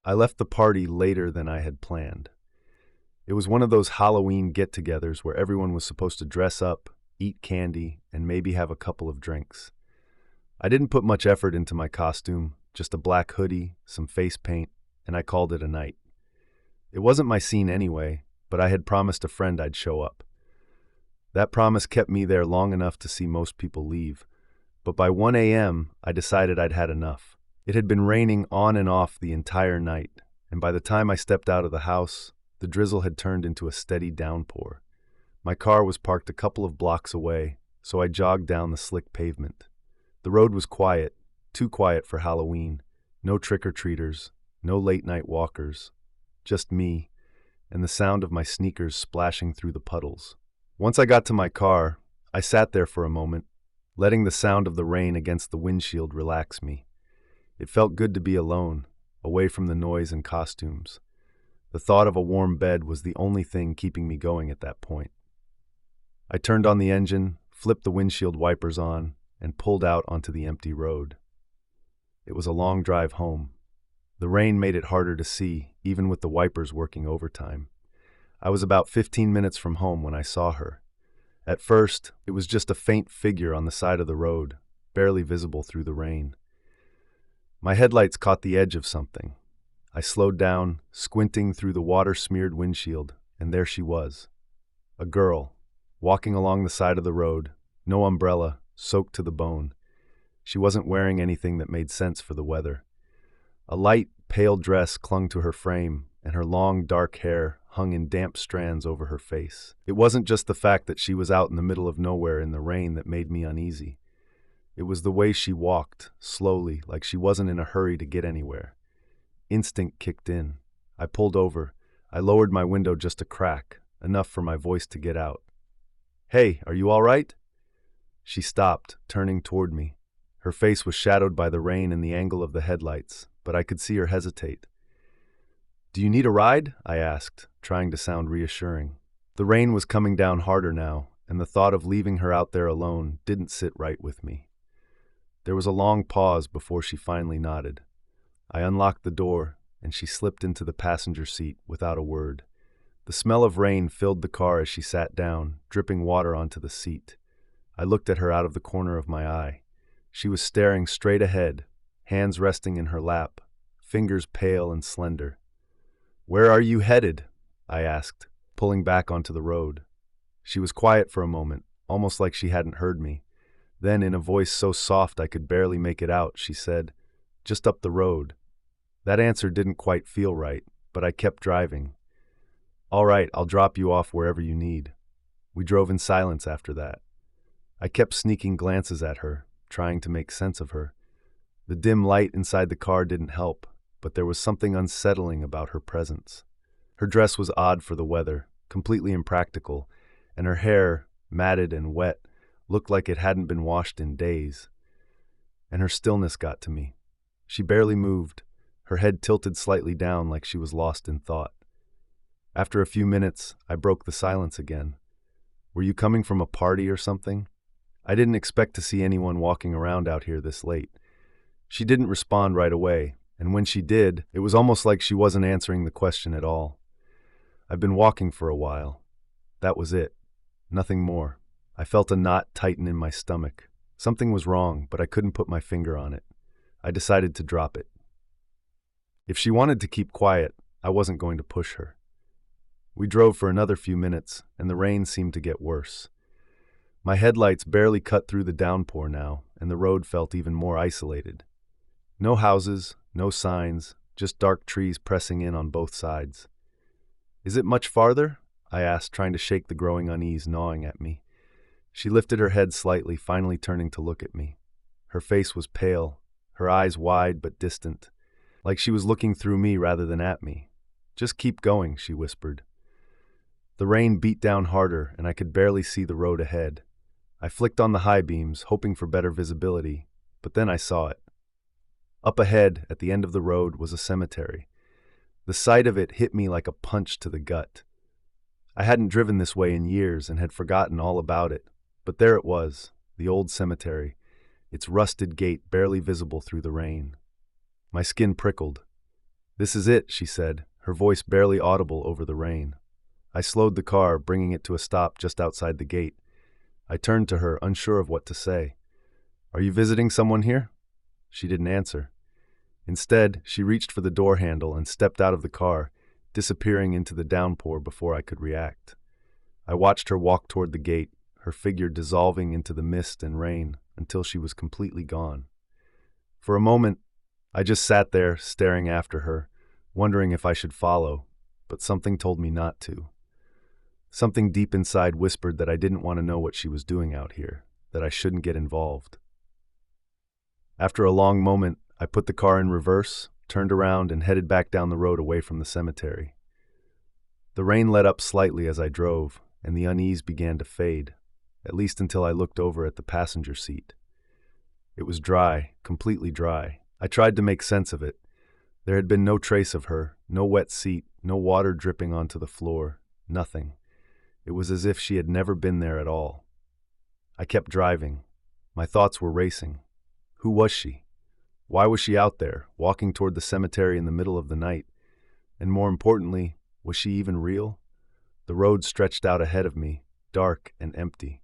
I left the party later than I had planned. It was one of those Halloween get-togethers where everyone was supposed to dress up, eat candy, and maybe have a couple of drinks. I didn't put much effort into my costume, just a black hoodie, some face paint, and I called it a night. It wasn't my scene anyway, but I had promised a friend I'd show up. That promise kept me there long enough to see most people leave, but by 1 a.m., I decided I'd had enough. It had been raining on and off the entire night, and by the time I stepped out of the house, the drizzle had turned into a steady downpour. My car was parked a couple of blocks away, so I jogged down the slick pavement. The road was quiet, too quiet for Halloween. No trick-or-treaters, no late-night walkers. Just me, and the sound of my sneakers splashing through the puddles. Once I got to my car, I sat there for a moment, letting the sound of the rain against the windshield relax me. It felt good to be alone, away from the noise and costumes. The thought of a warm bed was the only thing keeping me going at that point. I turned on the engine, flipped the windshield wipers on, and pulled out onto the empty road. It was a long drive home. The rain made it harder to see, even with the wipers working overtime. I was about 15 minutes from home when I saw her. At first, it was just a faint figure on the side of the road, barely visible through the rain. My headlights caught the edge of something. I slowed down, squinting through the water-smeared windshield, and there she was. A girl, walking along the side of the road, no umbrella, soaked to the bone. She wasn't wearing anything that made sense for the weather. A light, pale dress clung to her frame, and her long, dark hair hung in damp strands over her face. It wasn't just the fact that she was out in the middle of nowhere in the rain that made me uneasy. It was the way she walked, slowly, like she wasn't in a hurry to get anywhere. Instinct kicked in. I pulled over. I lowered my window just a crack, enough for my voice to get out. "Hey, are you all right?" She stopped, turning toward me. Her face was shadowed by the rain and the angle of the headlights, but I could see her hesitate. "Do you need a ride?" I asked, trying to sound reassuring. The rain was coming down harder now, and the thought of leaving her out there alone didn't sit right with me. There was a long pause before she finally nodded. I unlocked the door, and she slipped into the passenger seat without a word. The smell of rain filled the car as she sat down, dripping water onto the seat. I looked at her out of the corner of my eye. She was staring straight ahead, hands resting in her lap, fingers pale and slender. "Where are you headed?" I asked, pulling back onto the road. She was quiet for a moment, almost like she hadn't heard me. Then, in a voice so soft I could barely make it out, she said, "Just up the road." That answer didn't quite feel right, but I kept driving. "All right, I'll drop you off wherever you need." We drove in silence after that. I kept sneaking glances at her, trying to make sense of her. The dim light inside the car didn't help, but there was something unsettling about her presence. Her dress was odd for the weather, completely impractical, and her hair, matted and wet, looked like it hadn't been washed in days. And her stillness got to me. She barely moved, her head tilted slightly down like she was lost in thought. After a few minutes, I broke the silence again. "Were you coming from a party or something?" I didn't expect to see anyone walking around out here this late. She didn't respond right away, and when she did, it was almost like she wasn't answering the question at all. "I've been walking for a while." That was it. Nothing more. I felt a knot tighten in my stomach. Something was wrong, but I couldn't put my finger on it. I decided to drop it. If she wanted to keep quiet, I wasn't going to push her. We drove for another few minutes, and the rain seemed to get worse. My headlights barely cut through the downpour now, and the road felt even more isolated. No houses, no signs, just dark trees pressing in on both sides. "Is it much farther?" I asked, trying to shake the growing unease gnawing at me. She lifted her head slightly, finally turning to look at me. Her face was pale, her eyes wide but distant, like she was looking through me rather than at me. "Just keep going," she whispered. The rain beat down harder, and I could barely see the road ahead. I flicked on the high beams, hoping for better visibility, but then I saw it. Up ahead, at the end of the road, was a cemetery. The sight of it hit me like a punch to the gut. I hadn't driven this way in years and had forgotten all about it, but there it was, the old cemetery, its rusted gate barely visible through the rain. My skin prickled. "This is it," she said, her voice barely audible over the rain. I slowed the car, bringing it to a stop just outside the gate. I turned to her, unsure of what to say. "Are you visiting someone here?" She didn't answer. Instead, she reached for the door handle and stepped out of the car, disappearing into the downpour before I could react. I watched her walk toward the gate, her figure dissolving into the mist and rain until she was completely gone. For a moment, I just sat there, staring after her, wondering if I should follow, but something told me not to. Something deep inside whispered that I didn't want to know what she was doing out here, that I shouldn't get involved. After a long moment, I put the car in reverse, turned around, and headed back down the road away from the cemetery. The rain let up slightly as I drove, and the unease began to fade, at least until I looked over at the passenger seat. It was dry, completely dry. I tried to make sense of it. There had been no trace of her, no wet seat, no water dripping onto the floor, nothing. It was as if she had never been there at all. I kept driving. My thoughts were racing. Who was she? Why was she out there, walking toward the cemetery in the middle of the night? And more importantly, was she even real? The road stretched out ahead of me, dark and empty.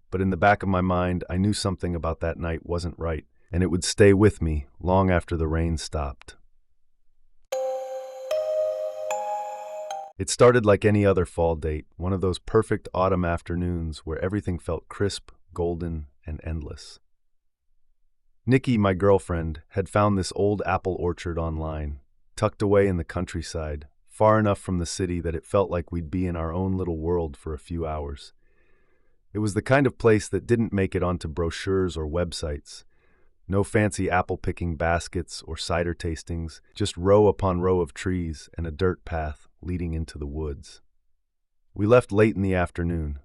But in the back of my mind, I knew something about that night wasn't right, and it would stay with me long after the rain stopped. It started like any other fall date, one of those perfect autumn afternoons where everything felt crisp, golden, and endless. Nikki, my girlfriend, had found this old apple orchard online, tucked away in the countryside, far enough from the city that it felt like we'd be in our own little world for a few hours. It was the kind of place that didn't make it onto brochures or websites. No fancy apple-picking baskets or cider tastings, just row upon row of trees and a dirt path leading into the woods. We left late in the afternoon.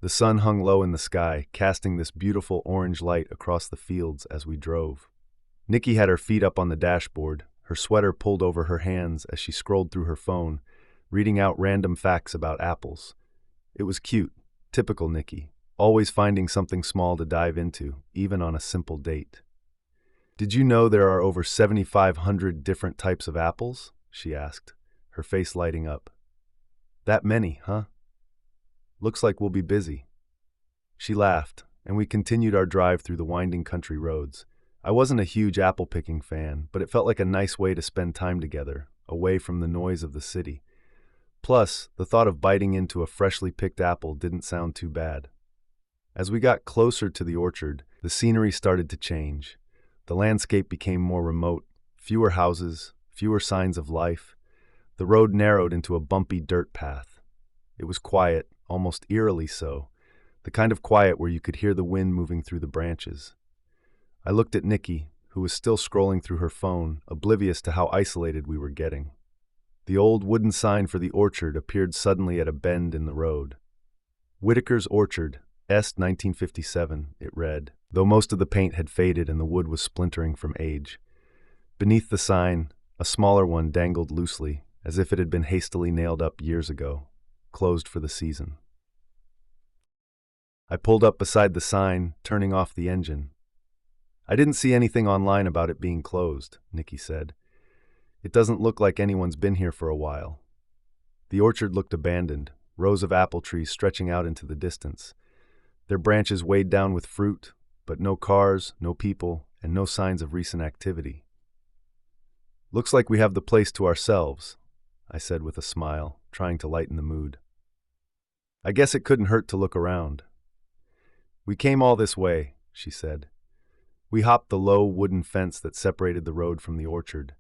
The sun hung low in the sky, casting this beautiful orange light across the fields as we drove. Nikki had her feet up on the dashboard, her sweater pulled over her hands as she scrolled through her phone, reading out random facts about apples. It was cute, typical Nikki, always finding something small to dive into, even on a simple date. "Did you know there are over 7,500 different types of apples?" she asked, her face lighting up. "That many, huh? Looks like we'll be busy." She laughed, and we continued our drive through the winding country roads. I wasn't a huge apple-picking fan, but it felt like a nice way to spend time together, away from the noise of the city. Plus, the thought of biting into a freshly picked apple didn't sound too bad. As we got closer to the orchard, the scenery started to change. The landscape became more remote, fewer houses, fewer signs of life. The road narrowed into a bumpy dirt path. It was quiet, almost eerily so, the kind of quiet where you could hear the wind moving through the branches. I looked at Nikki, who was still scrolling through her phone, oblivious to how isolated we were getting. The old wooden sign for the orchard appeared suddenly at a bend in the road. "Whitaker's Orchard, S. 1957, it read, though most of the paint had faded and the wood was splintering from age. Beneath the sign, a smaller one dangled loosely, as if it had been hastily nailed up years ago, closed for the season. I pulled up beside the sign, turning off the engine. "I didn't see anything online about it being closed," Nikki said. "It doesn't look like anyone's been here for a while." The orchard looked abandoned, rows of apple trees stretching out into the distance. Their branches weighed down with fruit, but no cars, no people, and no signs of recent activity. "Looks like we have the place to ourselves," I said with a smile, trying to lighten the mood. "I guess it couldn't hurt to look around." "We came all this way," she said. We hopped the low wooden fence that separated the road from the orchard.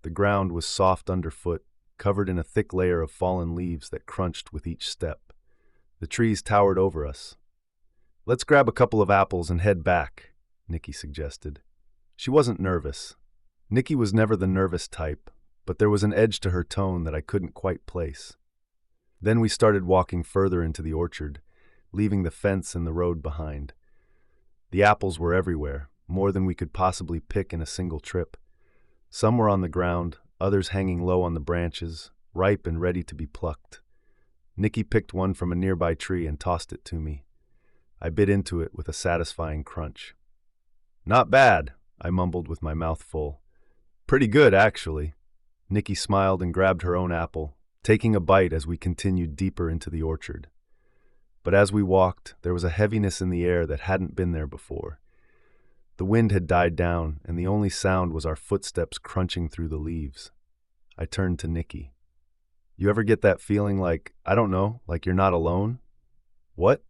The ground was soft underfoot, covered in a thick layer of fallen leaves that crunched with each step. The trees towered over us. "Let's grab a couple of apples and head back," Nikki suggested. She wasn't nervous. Nikki was never the nervous type, but there was an edge to her tone that I couldn't quite place. Then we started walking further into the orchard, leaving the fence and the road behind. The apples were everywhere, more than we could possibly pick in a single trip. Some were on the ground, others hanging low on the branches, ripe and ready to be plucked. Nikki picked one from a nearby tree and tossed it to me. I bit into it with a satisfying crunch. "Not bad," I mumbled with my mouth full. "Pretty good, actually." Nikki smiled and grabbed her own apple, taking a bite as we continued deeper into the orchard. But as we walked, there was a heaviness in the air that hadn't been there before. The wind had died down, and the only sound was our footsteps crunching through the leaves. I turned to Nikki. You ever get that feeling like, I don't know, like you're not alone? What?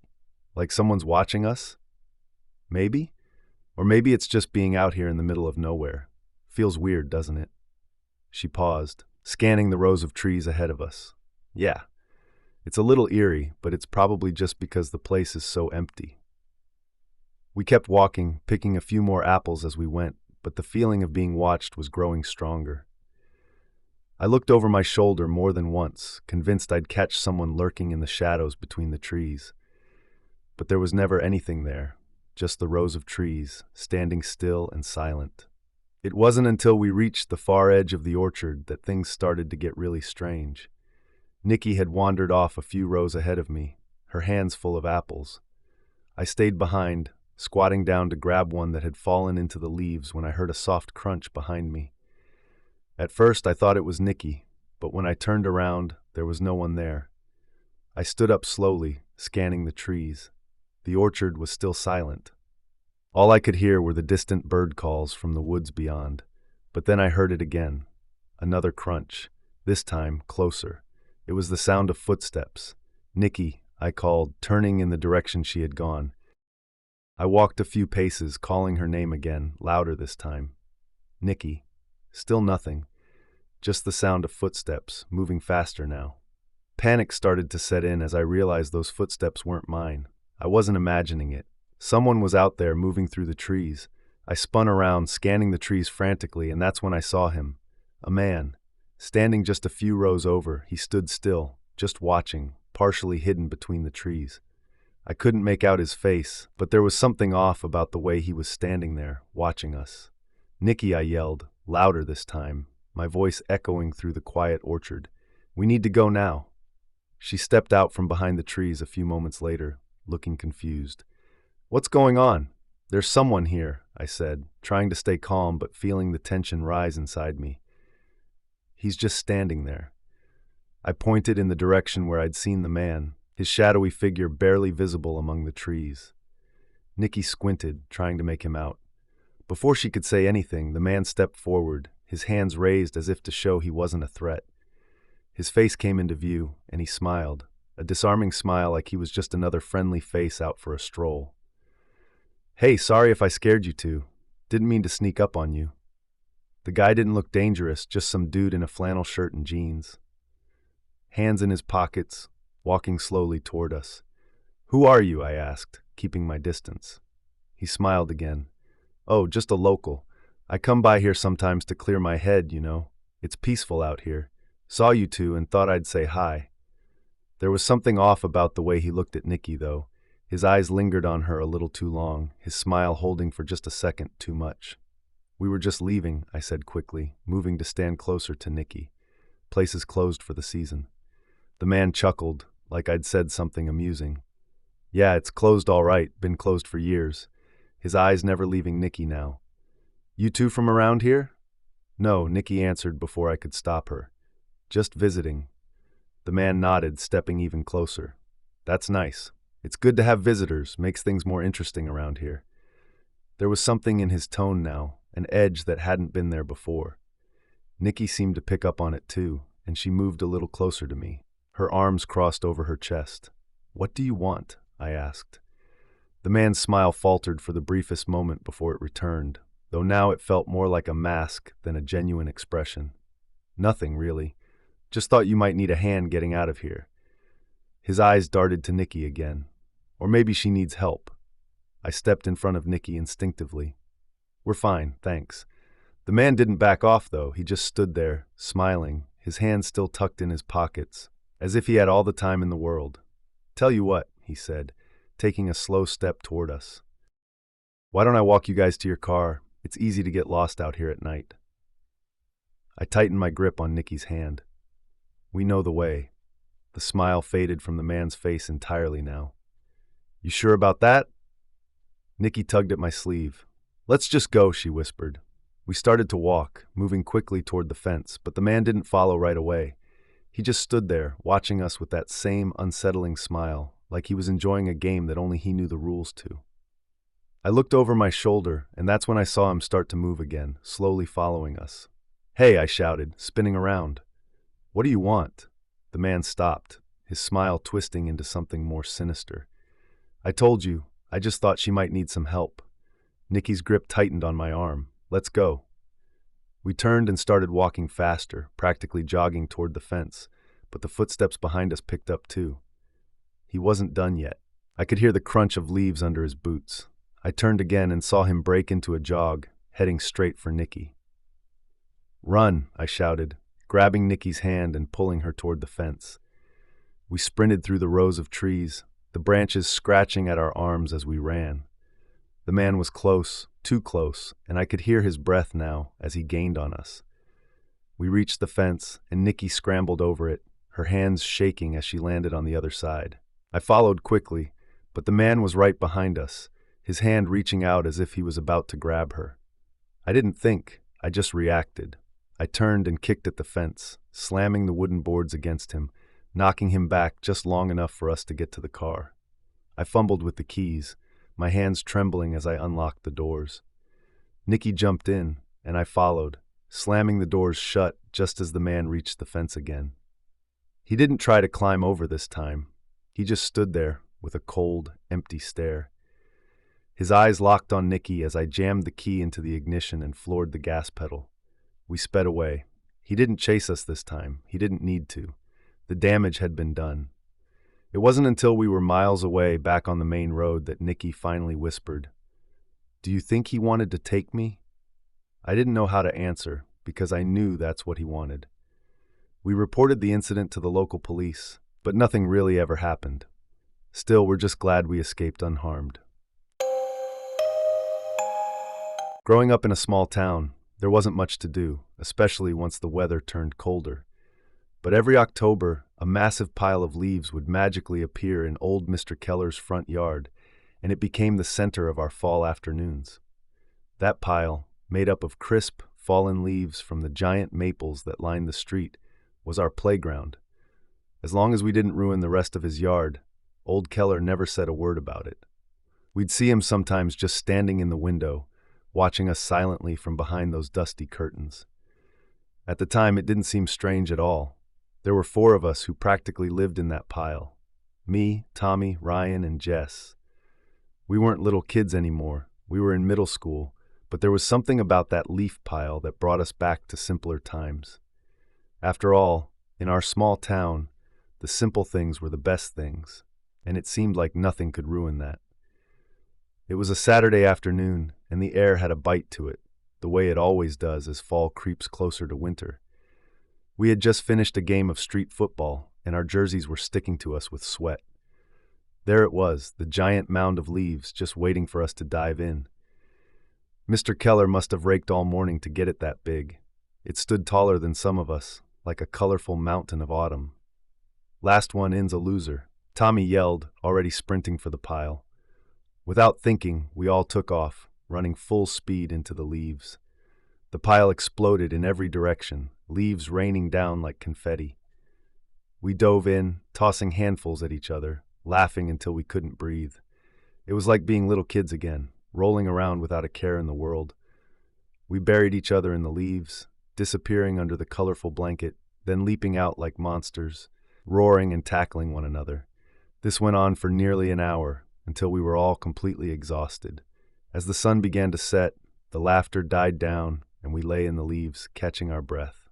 Like someone's watching us? Maybe? Or maybe it's just being out here in the middle of nowhere. Feels weird, doesn't it? She paused, scanning the rows of trees ahead of us. Yeah. It's a little eerie, but it's probably just because the place is so empty. We kept walking, picking a few more apples as we went, but the feeling of being watched was growing stronger. I looked over my shoulder more than once, convinced I'd catch someone lurking in the shadows between the trees. But there was never anything there, just the rows of trees, standing still and silent. It wasn't until we reached the far edge of the orchard that things started to get really strange. Nikki had wandered off a few rows ahead of me, her hands full of apples. I stayed behind, squatting down to grab one that had fallen into the leaves when I heard a soft crunch behind me. At first I thought it was Nikki, but when I turned around, there was no one there. I stood up slowly, scanning the trees. The orchard was still silent. All I could hear were the distant bird calls from the woods beyond, but then I heard it again. Another crunch, this time closer. It was the sound of footsteps. Nikki, I called, turning in the direction she had gone. I walked a few paces, calling her name again, louder this time. Nikki. Still nothing. Just the sound of footsteps, moving faster now. Panic started to set in as I realized those footsteps weren't mine. I wasn't imagining it. Someone was out there moving through the trees. I spun around, scanning the trees frantically, and that's when I saw him. A man. Standing just a few rows over, he stood still, just watching, partially hidden between the trees. I couldn't make out his face, but there was something off about the way he was standing there, watching us. Nikki, I yelled, louder this time, my voice echoing through the quiet orchard. We need to go now. She stepped out from behind the trees a few moments later, looking confused. What's going on? There's someone here, I said, trying to stay calm but feeling the tension rise inside me. He's just standing there. I pointed in the direction where I'd seen the man, his shadowy figure barely visible among the trees. Nikki squinted, trying to make him out. Before she could say anything, the man stepped forward, his hands raised as if to show he wasn't a threat. His face came into view, and he smiled, a disarming smile like he was just another friendly face out for a stroll. Hey, sorry if I scared you two. Didn't mean to sneak up on you. The guy didn't look dangerous, just some dude in a flannel shirt and jeans. Hands in his pockets, walking slowly toward us. Who are you? I asked, keeping my distance. He smiled again. Oh, just a local. I come by here sometimes to clear my head, you know. It's peaceful out here. Saw you two and thought I'd say hi. There was something off about the way he looked at Nikki, though. His eyes lingered on her a little too long, his smile holding for just a second too much. We were just leaving, I said quickly, moving to stand closer to Nikki. Place is closed for the season. The man chuckled, like I'd said something amusing. Yeah, it's closed all right, been closed for years. His eyes never leaving Nikki now. You two from around here? No, Nikki answered before I could stop her. Just visiting. The man nodded, stepping even closer. That's nice. It's good to have visitors, makes things more interesting around here. There was something in his tone now, an edge that hadn't been there before. Nikki seemed to pick up on it too, and she moved a little closer to me. Her arms crossed over her chest. What do you want? I asked. The man's smile faltered for the briefest moment before it returned, though now it felt more like a mask than a genuine expression. Nothing, really. Just thought you might need a hand getting out of here. His eyes darted to Nikki again. Or maybe she needs help. I stepped in front of Nikki instinctively. We're fine, thanks. The man didn't back off, though. He just stood there, smiling, his hands still tucked in his pockets, as if he had all the time in the world. Tell you what, he said, taking a slow step toward us. Why don't I walk you guys to your car? It's easy to get lost out here at night. I tightened my grip on Nikki's hand. We know the way. The smile faded from the man's face entirely now. You sure about that? Nikki tugged at my sleeve. Let's just go, she whispered. We started to walk, moving quickly toward the fence, but the man didn't follow right away. He just stood there, watching us with that same unsettling smile, like he was enjoying a game that only he knew the rules to. I looked over my shoulder, and that's when I saw him start to move again, slowly following us. "Hey," I shouted, spinning around. "What do you want?" The man stopped, his smile twisting into something more sinister. "I told you, I just thought she might need some help." Nikki's grip tightened on my arm. "Let's go." We turned and started walking faster, practically jogging toward the fence, but the footsteps behind us picked up too. He wasn't done yet. I could hear the crunch of leaves under his boots. I turned again and saw him break into a jog, heading straight for Nikki. "Run," I shouted, grabbing Nikki's hand and pulling her toward the fence. We sprinted through the rows of trees, the branches scratching at our arms as we ran. The man was close, too close, and I could hear his breath now as he gained on us. We reached the fence, and Nikki scrambled over it, her hands shaking as she landed on the other side. I followed quickly, but the man was right behind us, his hand reaching out as if he was about to grab her. I didn't think, I just reacted. I turned and kicked at the fence, slamming the wooden boards against him, knocking him back just long enough for us to get to the car. I fumbled with the keys, my hands trembling as I unlocked the doors. Nikki jumped in, and I followed, slamming the doors shut just as the man reached the fence again. He didn't try to climb over this time. He just stood there with a cold, empty stare. His eyes locked on Nikki as I jammed the key into the ignition and floored the gas pedal. We sped away. He didn't chase us this time. He didn't need to. The damage had been done. It wasn't until we were miles away back on the main road that Nikki finally whispered, "Do you think he wanted to take me?" I didn't know how to answer because I knew that's what he wanted. We reported the incident to the local police, but nothing really ever happened. Still, we're just glad we escaped unharmed. Growing up in a small town, there wasn't much to do, especially once the weather turned colder. But every October, a massive pile of leaves would magically appear in old Mr. Keller's front yard, and it became the center of our fall afternoons. That pile, made up of crisp, fallen leaves from the giant maples that lined the street, was our playground. As long as we didn't ruin the rest of his yard, old Keller never said a word about it. We'd see him sometimes just standing in the window, watching us silently from behind those dusty curtains. At the time, it didn't seem strange at all. There were 4 of us who practically lived in that pile. Me, Tommy, Ryan, and Jess. We weren't little kids anymore. We were in middle school, but there was something about that leaf pile that brought us back to simpler times. After all, in our small town, the simple things were the best things, and it seemed like nothing could ruin that. It was a Saturday afternoon, and the air had a bite to it, the way it always does as fall creeps closer to winter. We had just finished a game of street football, and our jerseys were sticking to us with sweat. There it was, the giant mound of leaves just waiting for us to dive in. Mr. Keller must have raked all morning to get it that big. It stood taller than some of us, like a colorful mountain of autumn. "Last one in's a loser," Tommy yelled, already sprinting for the pile. Without thinking, we all took off, running full speed into the leaves. The pile exploded in every direction, leaves raining down like confetti. We dove in, tossing handfuls at each other, laughing until we couldn't breathe. It was like being little kids again, rolling around without a care in the world. We buried each other in the leaves, disappearing under the colorful blanket, then leaping out like monsters, roaring and tackling one another. This went on for nearly an hour, until we were all completely exhausted. As the sun began to set, the laughter died down, and we lay in the leaves, catching our breath.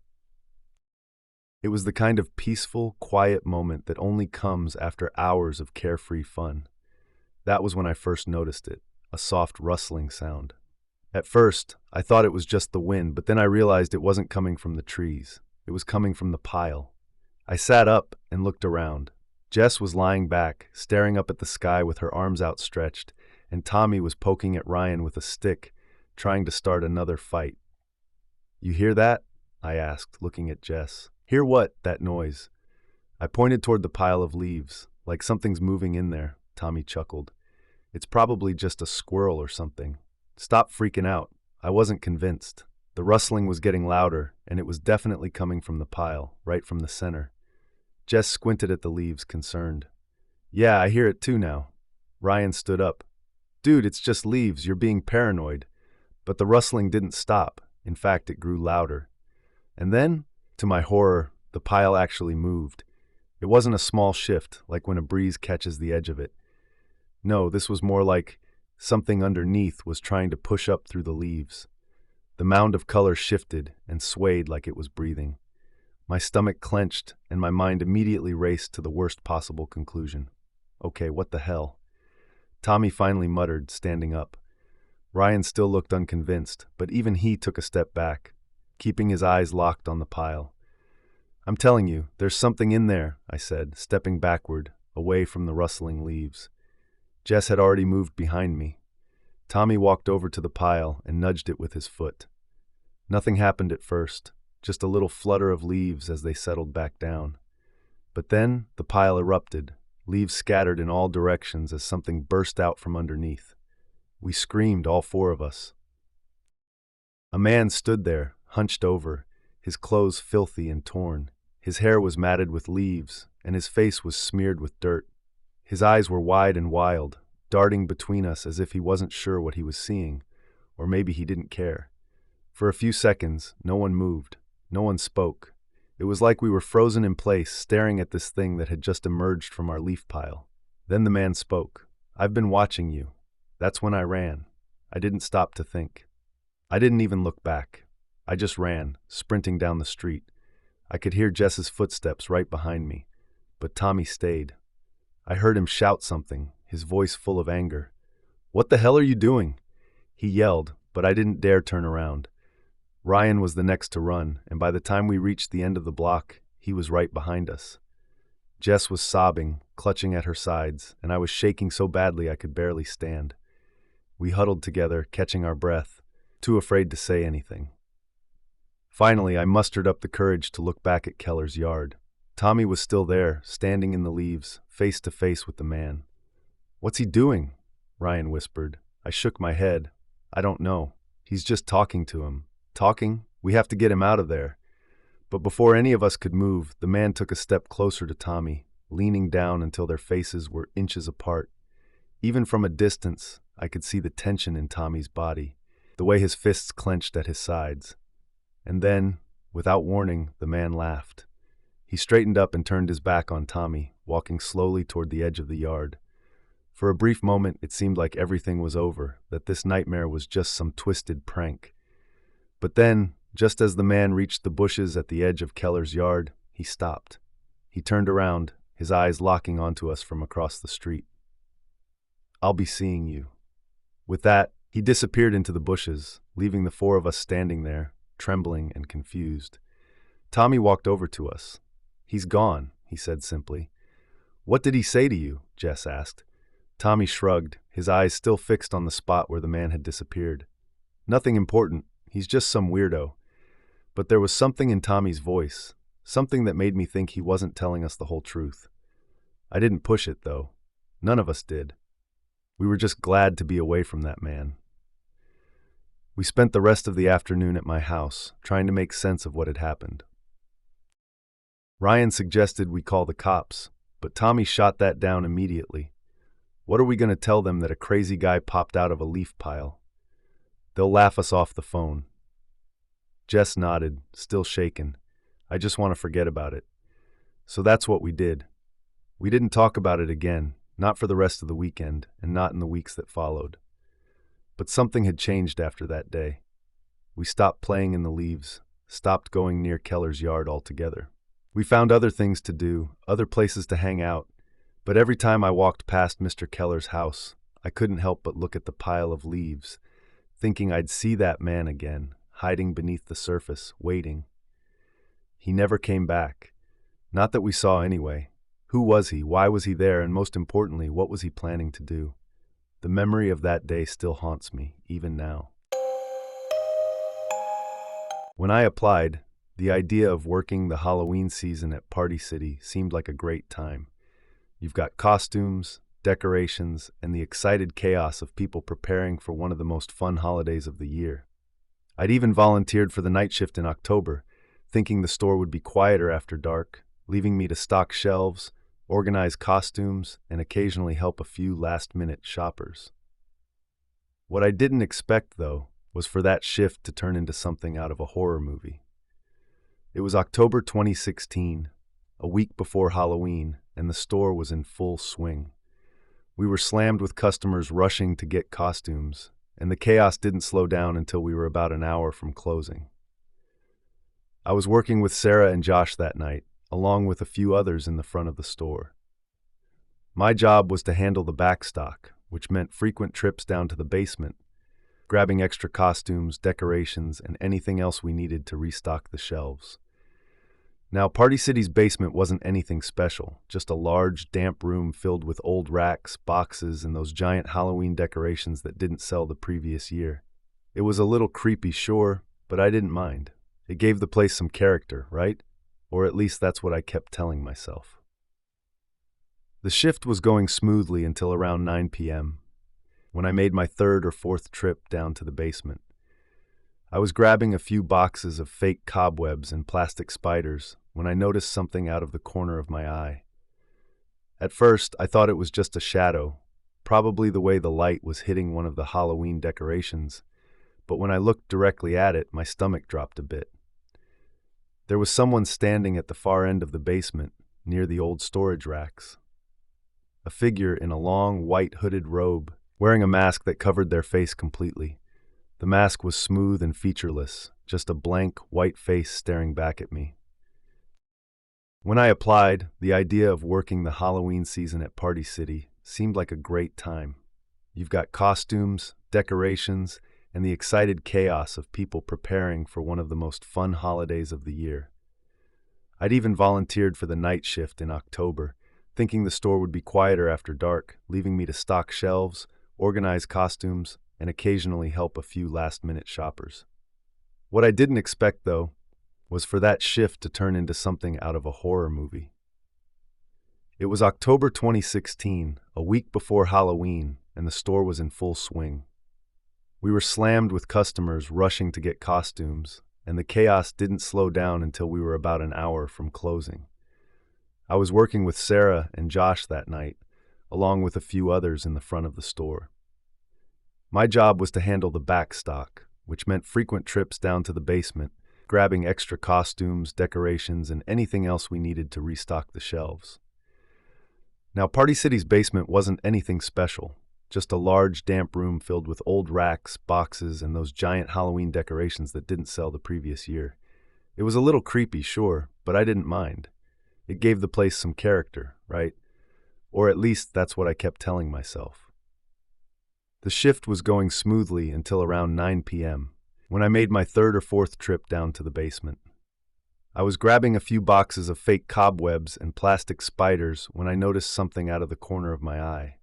It was the kind of peaceful, quiet moment that only comes after hours of carefree fun. That was when I first noticed it, a soft rustling sound. At first, I thought it was just the wind, but then I realized it wasn't coming from the trees. It was coming from the pile. I sat up and looked around. Jess was lying back, staring up at the sky with her arms outstretched, and Tommy was poking at Ryan with a stick, trying to start another fight. "You hear that?" I asked, looking at Jess. "Hear what? That noise." I pointed toward the pile of leaves, like something's moving in there. Tommy chuckled. "It's probably just a squirrel or something. Stop freaking out." I wasn't convinced. The rustling was getting louder, and it was definitely coming from the pile, right from the center. Jess squinted at the leaves, concerned. Yeah, I hear it too now. Ryan stood up. Dude, it's just leaves, you're being paranoid. But the rustling didn't stop. In fact, it grew louder. And then, to my horror, the pile actually moved. It wasn't a small shift, like when a breeze catches the edge of it. No, this was more like something underneath was trying to push up through the leaves. The mound of color shifted and swayed like it was breathing. My stomach clenched, and my mind immediately raced to the worst possible conclusion. Okay, what the hell? Tommy finally muttered, standing up. Ryan still looked unconvinced, but even he took a step back, keeping his eyes locked on the pile. I'm telling you, there's something in there, I said, stepping backward, away from the rustling leaves. Jess had already moved behind me. Tommy walked over to the pile and nudged it with his foot. Nothing happened at first, just a little flutter of leaves as they settled back down. But then the pile erupted, leaves scattered in all directions as something burst out from underneath. We screamed, all four of us. A man stood there, hunched over, his clothes filthy and torn. His hair was matted with leaves, and his face was smeared with dirt. His eyes were wide and wild, darting between us as if he wasn't sure what he was seeing, or maybe he didn't care. For a few seconds, no one moved, no one spoke. It was like we were frozen in place, staring at this thing that had just emerged from our leaf pile. Then the man spoke. I've been watching you. That's when I ran. I didn't stop to think. I didn't even look back. I just ran, sprinting down the street. I could hear Jess's footsteps right behind me, but Tommy stayed. I heard him shout something, his voice full of anger. What the hell are you doing? He yelled, but I didn't dare turn around. Ryan was the next to run, and by the time we reached the end of the block, he was right behind us. Jess was sobbing, clutching at her sides, and I was shaking so badly I could barely stand. We huddled together, catching our breath, too afraid to say anything. Finally, I mustered up the courage to look back at Keller's yard. Tommy was still there, standing in the leaves, face to face with the man. What's he doing? Ryan whispered. I shook my head. I don't know. He's just talking to him. Talking? We have to get him out of there. But before any of us could move, the man took a step closer to Tommy, leaning down until their faces were inches apart. Even from a distance, I could see the tension in Tommy's body, the way his fists clenched at his sides. And then, without warning, the man laughed. He straightened up and turned his back on Tommy, walking slowly toward the edge of the yard. For a brief moment, it seemed like everything was over, that this nightmare was just some twisted prank. But then, just as the man reached the bushes at the edge of Keller's yard, he stopped. He turned around, his eyes locking onto us from across the street. I'll be seeing you. With that, he disappeared into the bushes, leaving the four of us standing there, trembling and confused. Tommy walked over to us. He's gone, he said simply. What did he say to you? Jess asked. Tommy shrugged, his eyes still fixed on the spot where the man had disappeared. Nothing important. He's just some weirdo. But there was something in Tommy's voice, something that made me think he wasn't telling us the whole truth. I didn't push it, though. None of us did. We were just glad to be away from that man. We spent the rest of the afternoon at my house, trying to make sense of what had happened. Ryan suggested we call the cops, but Tommy shot that down immediately. What are we going to tell them that a crazy guy popped out of a leaf pile? They'll laugh us off the phone. Jess nodded, still shaken. I just want to forget about it. So that's what we did. We didn't talk about it again, not for the rest of the weekend, and not in the weeks that followed. But something had changed after that day. We stopped playing in the leaves, stopped going near Keller's yard altogether. We found other things to do, other places to hang out, but every time I walked past Mr. Keller's house, I couldn't help but look at the pile of leaves, thinking I'd see that man again, hiding beneath the surface, waiting. He never came back. Not that we saw anyway. Who was he? Why was he there? And most importantly, what was he planning to do? The memory of that day still haunts me, even now. When I applied, the idea of working the Halloween season at Party City seemed like a great time. You've got costumes, decorations, and the excited chaos of people preparing for one of the most fun holidays of the year. I'd even volunteered for the night shift in October, thinking the store would be quieter after dark, leaving me to stock shelves, organize costumes, and occasionally help a few last-minute shoppers. What I didn't expect, though, was for that shift to turn into something out of a horror movie. It was October 2016, a week before Halloween, and the store was in full swing. We were slammed with customers rushing to get costumes, and the chaos didn't slow down until we were about an hour from closing. I was working with Sarah and Josh that night, along with a few others in the front of the store. My job was to handle the backstock, which meant frequent trips down to the basement, grabbing extra costumes, decorations, and anything else we needed to restock the shelves. Now, Party City's basement wasn't anything special, just a large, damp room filled with old racks, boxes, and those giant Halloween decorations that didn't sell the previous year. It was a little creepy, sure, but I didn't mind. It gave the place some character, right? Or at least that's what I kept telling myself. The shift was going smoothly until around 9 p.m., when I made my third or fourth trip down to the basement. I was grabbing a few boxes of fake cobwebs and plastic spiders when I noticed something out of the corner of my eye. At first, I thought it was just a shadow, probably the way the light was hitting one of the Halloween decorations, but when I looked directly at it, my stomach dropped a bit. There was someone standing at the far end of the basement, near the old storage racks. A figure in a long, white hooded robe, wearing a mask that covered their face completely. The mask was smooth and featureless, just a blank, white face staring back at me. When I applied, the idea of working the Halloween season at Party City seemed like a great time. You've got costumes, decorations, and the excited chaos of people preparing for one of the most fun holidays of the year. I'd even volunteered for the night shift in October, thinking the store would be quieter after dark, leaving me to stock shelves, organize costumes, and occasionally help a few last-minute shoppers. What I didn't expect, though, was for that shift to turn into something out of a horror movie. It was October 2016, a week before Halloween, and the store was in full swing. We were slammed with customers rushing to get costumes, and the chaos didn't slow down until we were about an hour from closing. I was working with Sarah and Josh that night, along with a few others in the front of the store. My job was to handle the backstock, which meant frequent trips down to the basement, grabbing extra costumes, decorations, and anything else we needed to restock the shelves. Now, Party City's basement wasn't anything special, just a large, damp room filled with old racks, boxes, and those giant Halloween decorations that didn't sell the previous year. It was a little creepy, sure, but I didn't mind. It gave the place some character, right? Or at least that's what I kept telling myself. The shift was going smoothly until around 9 p.m., when I made my third or fourth trip down to the basement. I was grabbing a few boxes of fake cobwebs and plastic spiders when I noticed something out of the corner of my eye.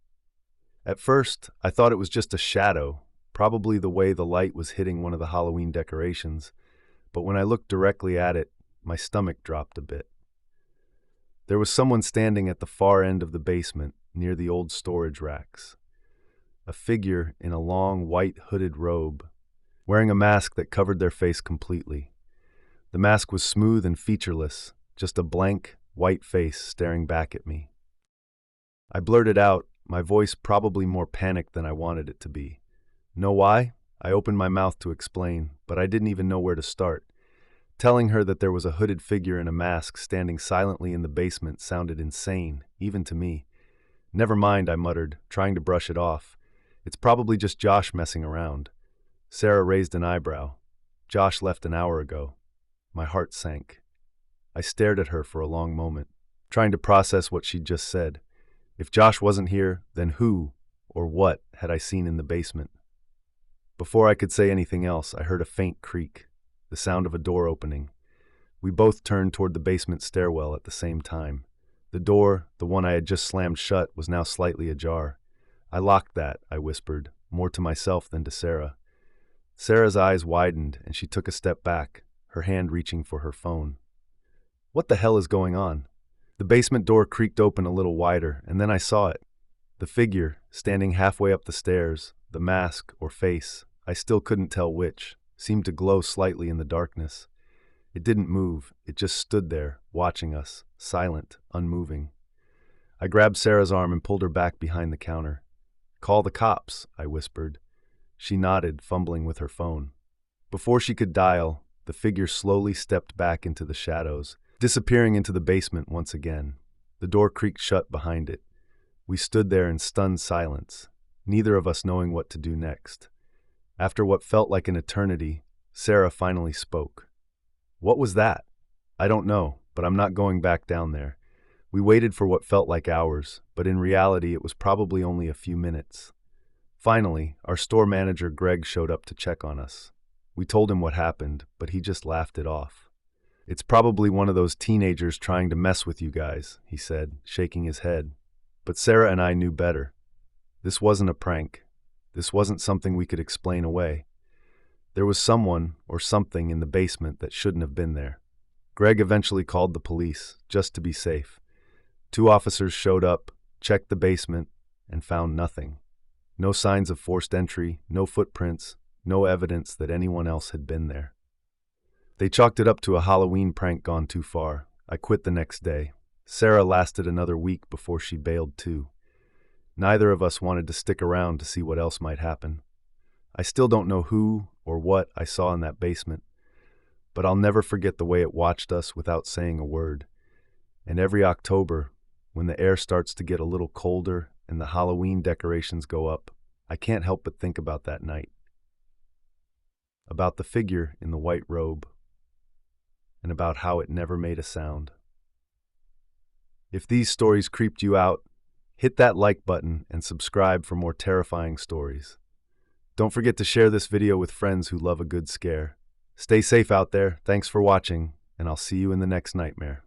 At first, I thought it was just a shadow, probably the way the light was hitting one of the Halloween decorations, but when I looked directly at it, my stomach dropped a bit. There was someone standing at the far end of the basement, near the old storage racks. A figure in a long, white hooded robe, wearing a mask that covered their face completely. The mask was smooth and featureless, just a blank, white face staring back at me. I blurted out, my voice probably more panicked than I wanted it to be. Know why? I opened my mouth to explain, but I didn't even know where to start. Telling her that there was a hooded figure in a mask standing silently in the basement sounded insane, even to me. Never mind, I muttered, trying to brush it off. It's probably just Josh messing around. Sarah raised an eyebrow. Josh left an hour ago. My heart sank. I stared at her for a long moment, trying to process what she'd just said. If Josh wasn't here, then who, or what, had I seen in the basement? Before I could say anything else, I heard a faint creak, the sound of a door opening. We both turned toward the basement stairwell at the same time. The door, the one I had just slammed shut, was now slightly ajar. I locked that, I whispered, more to myself than to Sarah. Sarah's eyes widened, and she took a step back, her hand reaching for her phone. What the hell is going on? The basement door creaked open a little wider, and then I saw it. The figure, standing halfway up the stairs, the mask, or face, I still couldn't tell which, seemed to glow slightly in the darkness. It didn't move, it just stood there, watching us, silent, unmoving. I grabbed Sarah's arm and pulled her back behind the counter. "Call the cops," I whispered. She nodded, fumbling with her phone. Before she could dial, the figure slowly stepped back into the shadows, disappearing into the basement once again. The door creaked shut behind it. We stood there in stunned silence, neither of us knowing what to do next. After what felt like an eternity, Sarah finally spoke. "What was that?" "I don't know, but I'm not going back down there." We waited for what felt like hours, but in reality it was probably only a few minutes. Finally, our store manager Greg showed up to check on us. We told him what happened, but he just laughed it off. "It's probably one of those teenagers trying to mess with you guys," he said, shaking his head. But Sarah and I knew better. This wasn't a prank. This wasn't something we could explain away. There was someone or something in the basement that shouldn't have been there. Greg eventually called the police, just to be safe. 2 officers showed up, checked the basement, and found nothing. No signs of forced entry, no footprints, no evidence that anyone else had been there. They chalked it up to a Halloween prank gone too far. I quit the next day. Sarah lasted another week before she bailed too. Neither of us wanted to stick around to see what else might happen. I still don't know who or what I saw in that basement, but I'll never forget the way it watched us without saying a word. And every October, when the air starts to get a little colder and the Halloween decorations go up, I can't help but think about that night. About the figure in the white robe, and about how it never made a sound. If these stories creeped you out, hit that like button and subscribe for more terrifying stories. Don't forget to share this video with friends who love a good scare. Stay safe out there, thanks for watching, and I'll see you in the next nightmare.